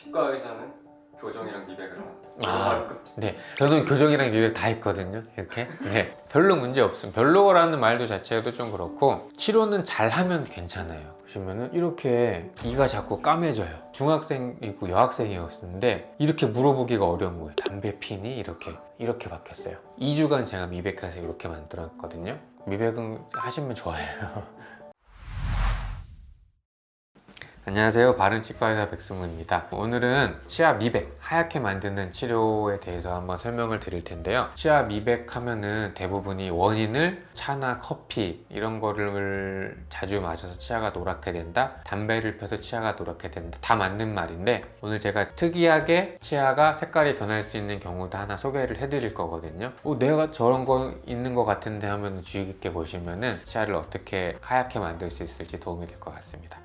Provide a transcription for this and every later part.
치과 의사는 교정이랑 미백을 한다. 네, 저도 교정이랑 미백 다 했거든요. 이렇게. 네, 별로 문제 없음. 별로라는 말도 자체도 좀 그렇고 치료는 잘하면 괜찮아요. 보시면은 이렇게 이가 자꾸 까매져요. 중학생이고 여학생이었는데 이렇게 물어보기가 어려운 거예요. 담배 피니? 이렇게 바뀌었어요. 2주간 제가 미백해서 이렇게 만들었거든요. 미백은 하시면 좋아요. 안녕하세요. 바른치과의사 백승우입니다. 오늘은 치아 미백, 하얗게 만드는 치료에 대해서 한번 설명을 드릴 텐데요. 치아 미백 하면은 대부분이 원인을 차나 커피 이런 거를 자주 마셔서 치아가 노랗게 된다, 담배를 펴서 치아가 노랗게 된다, 다 맞는 말인데 오늘 제가 특이하게 치아가 색깔이 변할 수 있는 경우도 하나 소개를 해드릴 거거든요. 내가 저런 거 있는 것 같은데 하면 주의 깊게 보시면은 치아를 어떻게 하얗게 만들 수 있을지 도움이 될 것 같습니다.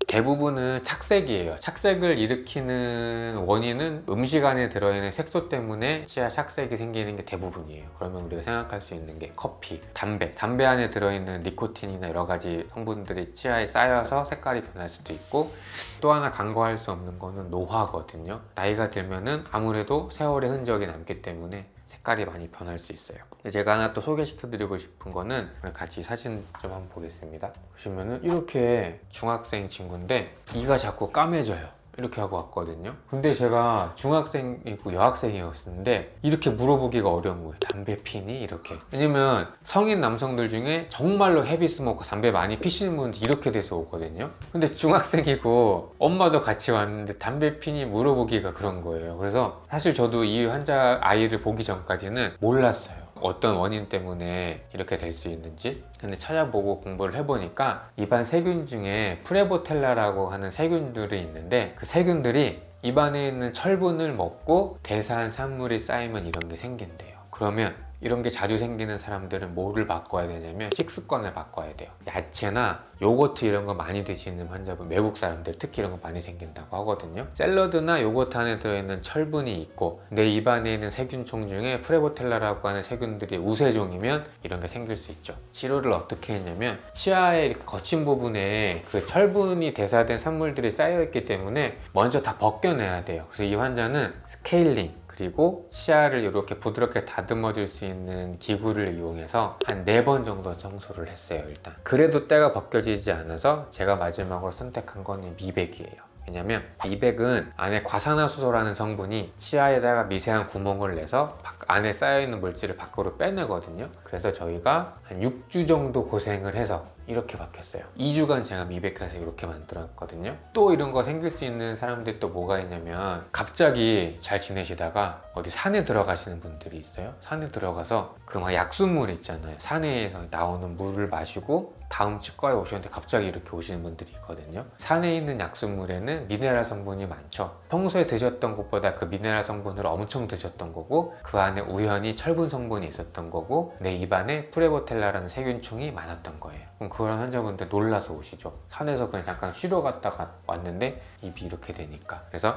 대부분은 착색이에요. 착색을 일으키는 원인은 음식 안에 들어있는 색소 때문에 치아 착색이 생기는 게 대부분이에요. 그러면 우리가 생각할 수 있는 게 커피, 담배 안에 들어있는 니코틴이나 여러 가지 성분들이 치아에 쌓여서 색깔이 변할 수도 있고, 또 하나 간과할 수 없는 거는 노화거든요. 나이가 들면은 아무래도 세월의 흔적이 남기 때문에 색깔이 많이 변할 수 있어요. 제가 하나 또 소개시켜 드리고 싶은 거는 같이 사진 좀 한번 보겠습니다. 보시면은 이렇게 중학생 친구인데 이가 자꾸 까매져요. 이렇게 하고 왔거든요. 근데 제가 중학생이고 여학생이었는데 이렇게 물어보기가 어려운 거예요. 담배 피니? 이렇게. 왜냐면 성인 남성들 중에 정말로 헤비 스모커, 담배 많이 피시는 분들 이렇게 돼서 오거든요. 근데 중학생이고 엄마도 같이 왔는데 담배 피니? 물어보기가 그런 거예요. 그래서 사실 저도 이 환자 아이를 보기 전까지는 몰랐어요. 어떤 원인 때문에 이렇게 될 수 있는지. 근데 찾아보고 공부를 해보니까 입안 세균 중에 프레보텔라라고 하는 세균들이 있는데 그 세균들이 입안에 있는 철분을 먹고 대사한 산물이 쌓이면 이런 게 생긴대요. 그러면 이런 게 자주 생기는 사람들은 뭐를 바꿔야 되냐면 식습관을 바꿔야 돼요. 야채나 요거트 이런 거 많이 드시는 환자분, 외국 사람들 특히 이런 거 많이 생긴다고 하거든요. 샐러드나 요거트 안에 들어있는 철분이 있고 내 입안에 있는 세균총 중에 프레보텔라라고 하는 세균들이 우세종이면 이런 게 생길 수 있죠. 치료를 어떻게 했냐면 치아의 이렇게 거친 부분에 그 철분이 대사된 산물들이 쌓여있기 때문에 먼저 다 벗겨내야 돼요. 그래서 이 환자는 스케일링 그리고 치아를 이렇게 부드럽게 다듬어 줄 수 있는 기구를 이용해서 한 4번 정도 청소를 했어요. 일단 그래도 때가 벗겨지지 않아서 제가 마지막으로 선택한 거는 미백이에요. 왜냐면 미백은 안에 과산화수소라는 성분이 치아에다가 미세한 구멍을 내서 안에 쌓여있는 물질을 밖으로 빼내거든요. 그래서 저희가 한 6주 정도 고생을 해서 이렇게 바뀌었어요. 2주간 제가 미백해서 이렇게 만들었거든요. 또 이런 거 생길 수 있는 사람들이 또 뭐가 있냐면 갑자기 잘 지내시다가 어디 산에 들어가시는 분들이 있어요. 산에 들어가서 그 막 약수물 있잖아요. 산에서 나오는 물을 마시고 다음 치과에 오셨는데 갑자기 이렇게 오시는 분들이 있거든요. 산에 있는 약수물에는 미네랄 성분이 많죠. 평소에 드셨던 것보다 그 미네랄 성분을 엄청 드셨던 거고 그 안에 우연히 철분 성분이 있었던 거고 내 입안에 프레보텔라라는 세균총이 많았던 거예요. 그럼 그런 환자분들 놀라서 오시죠. 산에서 그냥 잠깐 쉬러 갔다가 왔는데 입이 이렇게 되니까. 그래서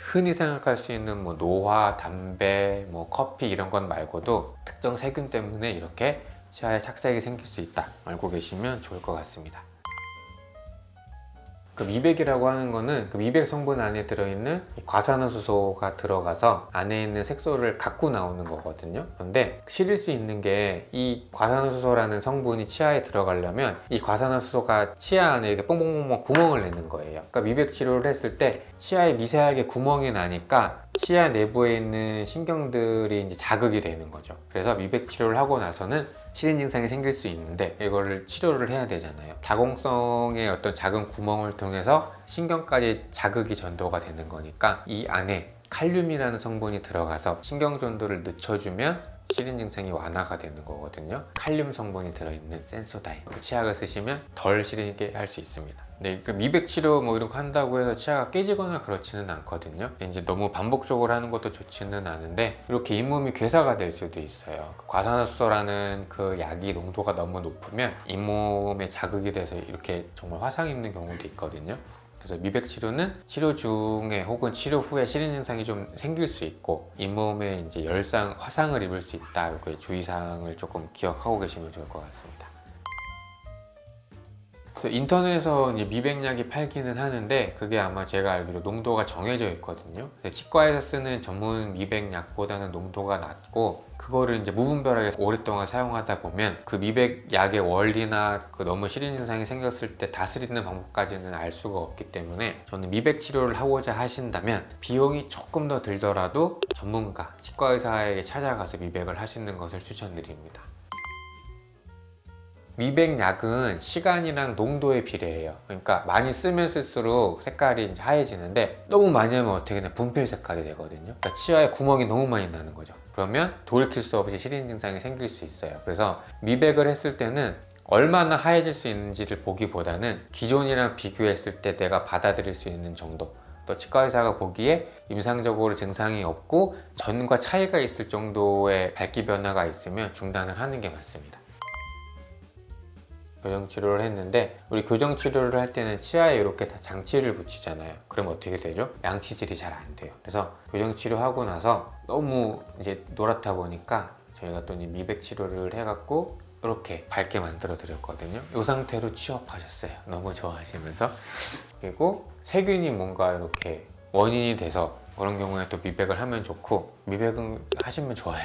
흔히 생각할 수 있는 뭐 노화, 담배, 뭐 커피 이런 건 말고도 특정 세균 때문에 이렇게 치아에 착색이 생길 수 있다. 알고 계시면 좋을 것 같습니다. 그 미백이라고 하는 거는 그 미백 성분 안에 들어있는 과산화수소가 들어가서 안에 있는 색소를 갖고 나오는 거거든요. 그런데 실을 수 있는 게 이 과산화수소라는 성분이 치아에 들어가려면 이 과산화수소가 치아 안에 이렇게 뽕뽕뽕뽕 구멍을 내는 거예요. 그러니까 미백 치료를 했을 때 치아에 미세하게 구멍이 나니까 치아 내부에 있는 신경들이 이제 자극이 되는 거죠. 그래서 미백 치료를 하고 나서는 시린 증상이 생길 수 있는데 이거를 치료를 해야 되잖아요. 다공성의 어떤 작은 구멍을 통해서 신경까지 자극이 전도가 되는 거니까 이 안에 칼륨이라는 성분이 들어가서 신경 전도를 늦춰주면 시린 증상이 완화가 되는 거거든요. 칼륨 성분이 들어있는 센소다인 그 치약을 쓰시면 덜 시리게 할 수 있습니다. 네, 그 미백 치료 뭐 이런 거 한다고 해서 치아가 깨지거나 그렇지는 않거든요. 이제 너무 반복적으로 하는 것도 좋지는 않은데 이렇게 잇몸이 괴사가 될 수도 있어요. 과산화수소라는 그 약이 농도가 너무 높으면 잇몸에 자극이 돼서 이렇게 정말 화상 입는 경우도 있거든요. 그래서 미백 치료는 치료 중에 혹은 치료 후에 시린 증상이 좀 생길 수 있고 잇몸에 이제 열상, 화상을 입을 수 있다. 이렇게 주의사항을 조금 기억하고 계시면 좋을 것 같습니다. 그래서 인터넷에서 이제 미백약이 팔기는 하는데 그게 아마 제가 알기로 농도가 정해져 있거든요. 치과에서 쓰는 전문 미백약보다는 농도가 낮고 그거를 이제 무분별하게 오랫동안 사용하다 보면 그 미백약의 원리나 그 너무 시린 증상이 생겼을 때 다스리는 방법까지는 알 수가 없기 때문에 저는 미백 치료를 하고자 하신다면 비용이 조금 더 들더라도 전문가, 치과 의사에게 찾아가서 미백을 하시는 것을 추천드립니다. 미백약은 시간이랑 농도에 비례해요. 그러니까 많이 쓰면 쓸수록 색깔이 이제 하얘지는데 너무 많이 하면 어떻게 되냐 분필 색깔이 되거든요. 그러니까 치아에 구멍이 너무 많이 나는 거죠. 그러면 돌이킬 수 없이 시린 증상이 생길 수 있어요. 그래서 미백을 했을 때는 얼마나 하얘질 수 있는지를 보기보다는 기존이랑 비교했을 때 내가 받아들일 수 있는 정도, 또 치과 의사가 보기에 임상적으로 증상이 없고 전과 차이가 있을 정도의 밝기 변화가 있으면 중단을 하는 게 맞습니다. 교정치료를 했는데 우리 교정치료를 할 때는 치아에 이렇게 다 장치를 붙이잖아요. 그럼 어떻게 되죠? 양치질이 잘 안 돼요. 그래서 교정치료하고 나서 너무 이제 노랗다 보니까 저희가 또 미백치료를 해갖고 이렇게 밝게 만들어 드렸거든요. 이 상태로 취업하셨어요. 너무 좋아하시면서. 그리고 세균이 뭔가 이렇게 원인이 돼서 그런 경우에 또 미백을 하면 좋고 미백은 하시면 좋아요.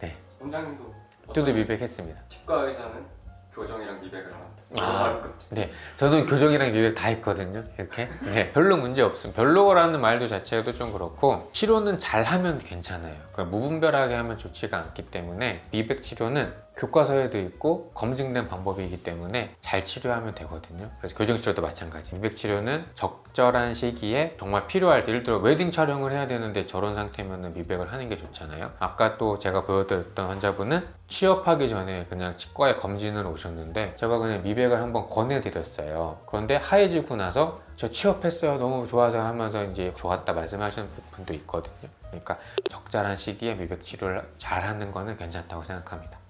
네. 원장님도 저도 미백했습니다. 치과 의사는 교정이랑 미백을 한다. 아, 네. 저는 교정이랑 미백 다 했거든요. 이렇게. 네. 별로 문제 없음. 별로라는 말도 자체도 좀 그렇고 치료는 잘 하면 괜찮아요. 그러니까 무분별하게 하면 좋지가 않기 때문에 미백 치료는 교과서에도 있고 검증된 방법이기 때문에 잘 치료하면 되거든요. 그래서 교정치료도 마찬가지. 미백 치료는 적절한 시기에 정말 필요할 때, 예를 들어 웨딩 촬영을 해야 되는데 저런 상태면 미백을 하는 게 좋잖아요. 아까 또 제가 보여드렸던 환자분은 취업하기 전에 그냥 치과에 검진을 오셨는데 제가 그냥 미백을 한번 권해드렸어요. 그런데 하얘지고 나서 저 취업했어요, 너무 좋아서 하면서 이제 좋았다 말씀하시는 분도 있거든요. 그러니까 적절한 시기에 미백 치료를 잘 하는 거는 괜찮다고 생각합니다.